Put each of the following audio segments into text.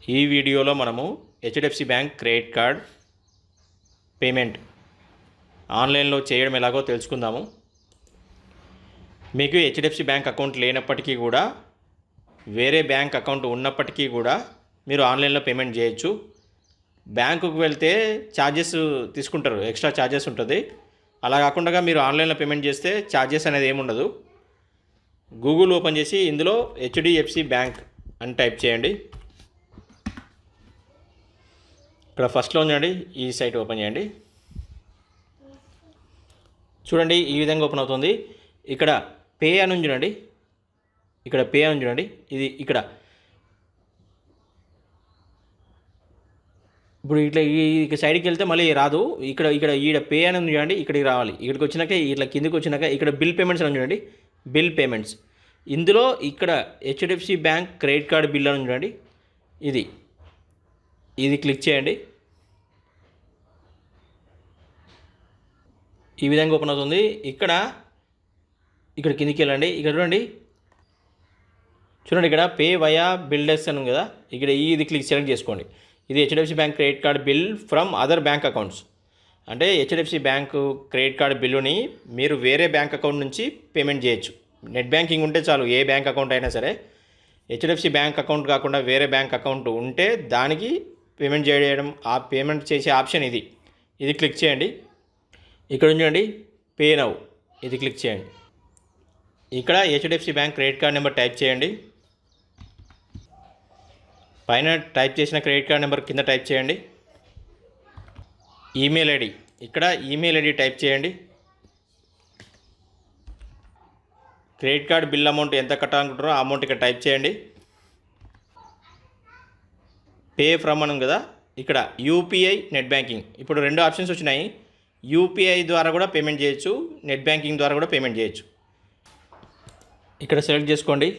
ఈ వీడియోలో మనము HDFC bank credit card payment ఆన్లైన్లో చేయడం ఎలాగో తెలుసుకుందాము. మీకు హెచ్డిఎఫ్సి బ్యాంక్ అకౌంట్ లేనప్పటికీ కూడా వేరే బ్యాంక్ అకౌంట్ ఉన్నప్పటికీ కూడా మీరు ఆన్లైన్లో పేమెంట్ చేయొచ్చు. బ్యాంకుకు వెళ్తే ఛార్జెస్ తీసుకుంటారు, ఎక్స్ట్రా ఛార్జెస్ ఉంటుంది. అలా కాకుండా మీరు ఆన్లైన్లో పేమెంట్ చేస్తే ఛార్జెస్ అనేది ఏముండదు. గూగుల్ ఓపెన్ చేసి ఇందులో హెచ్డిఎఫ్సి బ్యాంక్ అని టైప్ చేయండి. ఇక్కడ ఫస్ట్లో ఉందండి, ఈ సైట్ ఓపెన్ చేయండి. చూడండి, ఈ విధంగా ఓపెన్ అవుతుంది. ఇక్కడ పే అని ఉంది చూడండి, ఇక్కడ పే అని చూడండి. ఇది ఇక్కడ ఇప్పుడు ఇట్లా ఈ సైడ్కి వెళ్తే మళ్ళీ రాదు. ఇక్కడ ఇక్కడ ఈడ పే అని ఉంది చూడండి, ఇక్కడికి రావాలి. ఇక్కడికి వచ్చినాక ఇట్లా కిందికి వచ్చినాక ఇక్కడ బిల్ పేమెంట్స్ అని చూడండి, బిల్ పేమెంట్స్. ఇందులో ఇక్కడ HDFC bank credit card bill అని చూడండి, ఇది క్లిక్ చేయండి. ఈ విధంగా ఓపెన్ అవుతుంది. ఇక్కడ కిందికి వెళ్ళండి. ఇక్కడ చూడండి, ఇక్కడ పే వయా బిల్డర్స్ అని ఉంది కదా, ఇక్కడ ఇది క్లిక్ సెలెక్ట్ చేసుకోండి. ఇది HDFC bank credit card bill from other bank accounts. అంటే హెచ్డిఎఫ్సి బ్యాంకు క్రెడిట్ కార్డ్ బిల్లుని మీరు వేరే బ్యాంక్ అకౌంట్ నుంచి పేమెంట్ చేయొచ్చు. నెట్ బ్యాంకింగ్ ఉంటే చాలు, ఏ బ్యాంక్ అకౌంట్ అయినా సరే. హెచ్డిఎఫ్సి బ్యాంక్ అకౌంట్ కాకుండా వేరే బ్యాంక్ అకౌంట్ ఉంటే దానికి పేమెంట్ చేయడం, ఆ పేమెంట్ చేసే ఆప్షన్ ఇది క్లిక్ చేయండి. ఇక్కడ ఉండండి పే నౌ, ఇది క్లిక్ చేయండి. ఇక్కడ HDFC bank credit card number type చేయండి. పైన టైప్ చేసిన క్రెడిట్ కార్డ్ నెంబర్ కింద టైప్ చేయండి. ఈమెయిల్ ఐడి, ఇక్కడ ఈమెయిల్ ఐడి టైప్ చేయండి. క్రెడిట్ కార్డ్ బిల్ అమౌంట్ ఎంత కట్టాలనుకుంటారో ఆ అమౌంట్ ఇక్కడ టైప్ చేయండి. పే ఫ్రమ్ అని కదా, ఇక్కడ యూపీఐ నెట్ బ్యాంకింగ్. ఇప్పుడు రెండు ఆప్షన్స్ వచ్చినాయి. యూపీఐ ద్వారా కూడా పేమెంట్ చేయొచ్చు, నెట్ బ్యాంకింగ్ ద్వారా కూడా పేమెంట్ చేయొచ్చు. ఇక్కడ సెలెక్ట్ చేసుకోండి.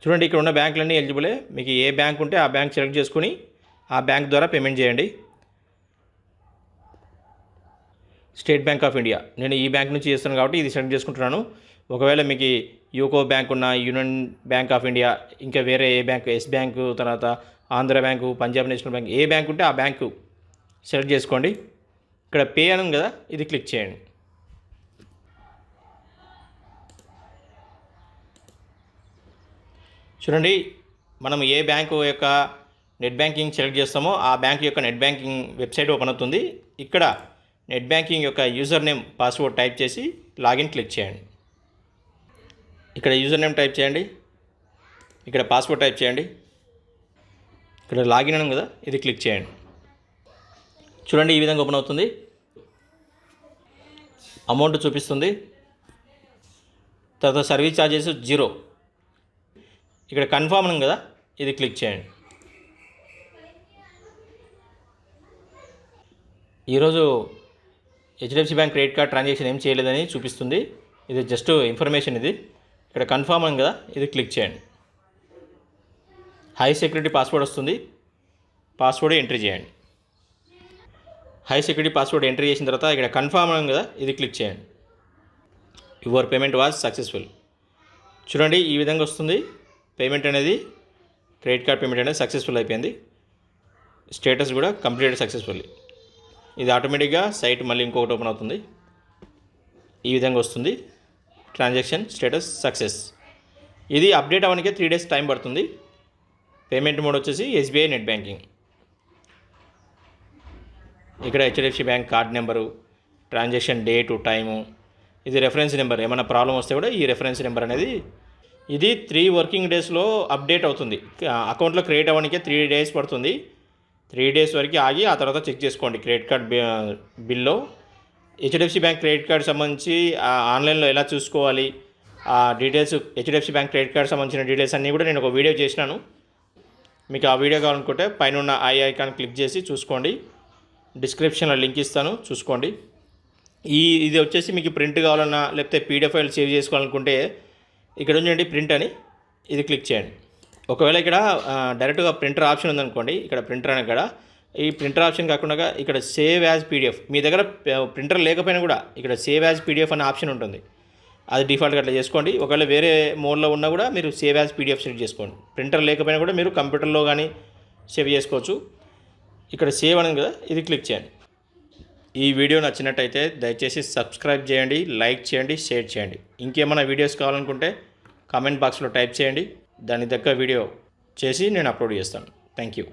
చూడండి, ఇక్కడ ఉన్న బ్యాంకులన్నీ ఎలిజిబులే. మీకు ఏ బ్యాంక్ ఉంటే ఆ బ్యాంక్ సెలెక్ట్ చేసుకుని ఆ బ్యాంక్ ద్వారా పేమెంట్ చేయండి. స్టేట్ బ్యాంక్ ఆఫ్ ఇండియా, నేను ఈ బ్యాంక్ నుంచి చేస్తాను కాబట్టి ఇది సెలెక్ట్ చేసుకుంటున్నాను. ఒకవేళ మీకు యూకో బ్యాంక్ ఉన్న, యూనియన్ బ్యాంక్ ఆఫ్ ఇండియా, ఇంకా వేరే ఏ బ్యాంక్, ఎస్ బ్యాంకు, తర్వాత Andhra Bank, Punjab National Bank, ఏ బ్యాంక్ ఉంటే ఆ బ్యాంకు సెలెక్ట్ చేసుకోండి. ఇక్కడ పే అని ఉంది కదా, ఇది క్లిక్ చేయండి. చూడండి, మనం ఏ బ్యాంకు యొక్క నెట్ బ్యాంకింగ్ సెలెక్ట్ చేస్తామో ఆ బ్యాంక్ యొక్క నెట్ బ్యాంకింగ్ వెబ్సైట్ ఓపెన్ అవుతుంది. ఇక్కడ నెట్ బ్యాంకింగ్ యొక్క యూజర్ నేమ్, పాస్వర్డ్ టైప్ చేసి లాగిన్ క్లిక్ చేయండి. ఇక్కడ యూజర్ నేమ్ టైప్ చేయండి, ఇక్కడ పాస్వర్డ్ టైప్ చేయండి. ఇక్కడ లాగిన్ అని కదా, ఇది క్లిక్ చేయండి. చూడండి, ఈ విధంగా ఓపెన్ అవుతుంది. అమౌంట్ చూపిస్తుంది. తర్వాత సర్వీస్ ఛార్జెస్ 0. ఇక్కడ కన్ఫర్మ్ అని కదా, ఇది క్లిక్ చేయండి. ఈరోజు HDFC bank credit card transaction ఏం చేయలేదని చూపిస్తుంది. ఇది జస్ట్ ఇన్ఫర్మేషన్. ఇది ఇక్కడ కన్ఫర్మ్ అని కదా, ఇది క్లిక్ చేయండి. హై సెక్యూరిటీ పాస్వర్డ్ వస్తుంది, పాస్వర్డ్ ఎంట్రీ చేయండి. హై సెక్యూరిటీ పాస్వర్డ్ ఎంట్రీ చేసిన తర్వాత ఇక్కడ కన్ఫర్మ్ అని కదా, ఇది క్లిక్ చేయండి. Your payment was successful. చూడండి, ఈ విధంగా వస్తుంది. పేమెంట్ అనేది, క్రెడిట్ కార్డ్ పేమెంట్ అనేది సక్సెస్ఫుల్ అయిపోయింది. స్టేటస్ కూడా కంప్లీట్ సక్సెస్ఫుల్లీ. ఇది ఆటోమేటిక్గా సైట్ మళ్ళీ ఇంకొకటి ఓపెన్ అవుతుంది. ఈ విధంగా వస్తుంది, ట్రాన్సాక్షన్ స్టేటస్ సక్సెస్. ఇది అప్డేట్ అవ్వడానికి 3 days టైం పడుతుంది. పేమెంట్ మోడ్ వచ్చేసి ఎస్బీఐ నెట్ బ్యాంకింగ్. ఇక్కడ HDFC bank card number, transaction date, time, ఇది రెఫరెన్స్ నెంబర్. ఏమైనా ప్రాబ్లం వస్తే కూడా ఈ రెఫరెన్స్ నెంబర్ అనేది ఇది 3 working daysలో అప్డేట్ అవుతుంది. అకౌంట్లో క్రియేట్ అవ్వడానికి 3 days పడుతుంది. 3 days వరకు ఆగి ఆ తర్వాత చెక్ చేసుకోండి. క్రెడిట్ కార్డ్ బిల్లో హెచ్డిఎఫ్సి బ్యాంక్ క్రెడిట్ కార్డ్ సంబంధించి ఆన్లైన్లో ఎలా చూసుకోవాలి, ఆ details, HDFC bank credit card సంబంధించిన డీటెయిల్స్ అన్నీ కూడా నేను ఒక వీడియో చేసినాను. మీకు ఆ వీడియో కావాలనుకుంటే పైన ఉన్న ఐకాన్ క్లిక్ చేసి చూసుకోండి. డిస్క్రిప్షన్లో లింక్ ఇస్తాను, చూసుకోండి. ఇది వచ్చేసి మీకు ప్రింట్ కావాలన్నా లేకపోతే పీడిఎఫ్ ఫైల్ సేవ్ చేసుకోవాలనుకుంటే ఇక్కడ ఉండండి ప్రింట్ అని, ఇది క్లిక్ చేయండి. ఒకవేళ ఇక్కడ డైరెక్ట్గా ప్రింటర్ ఆప్షన్ ఉందనుకోండి, ఇక్కడ ప్రింటర్ అని, ఇక్కడ ఈ ప్రింటర్ ఆప్షన్ కాకుండా ఇక్కడ సేవ్ యాజ్ పీడిఎఫ్, మీ దగ్గర ప్రింటర్ లేకపోయినా కూడా ఇక్కడ సేవ్ యాజ్ పీడిఎఫ్ అనే ఆప్షన్ ఉంటుంది. అది డిఫాల్ట్గా అట్లా చేసుకోండి. ఒకవేళ వేరే మోడ్లో ఉన్నా కూడా మీరు సేవ్ యాజ్ పీడిఎఫ్ సెలెక్ట్ చేసుకోండి. ప్రింటర్ లేకపోయినా కూడా మీరు కంప్యూటర్లో కానీ సేవ్ చేసుకోవచ్చు. ఇక్కడ సేవ్ అనేది కదా, ఇది క్లిక్ చేయండి. ఈ వీడియో నచ్చినట్టయితే దయచేసి సబ్స్క్రైబ్ చేయండి, లైక్ చేయండి, షేర్ చేయండి. ఇంకేమైనా వీడియోస్ కావాలనుకుంటే కామెంట్ బాక్స్లో టైప్ చేయండి. దాని దగ్గర వీడియో చేసి నేను అప్లోడ్ చేస్తాను. Thank you.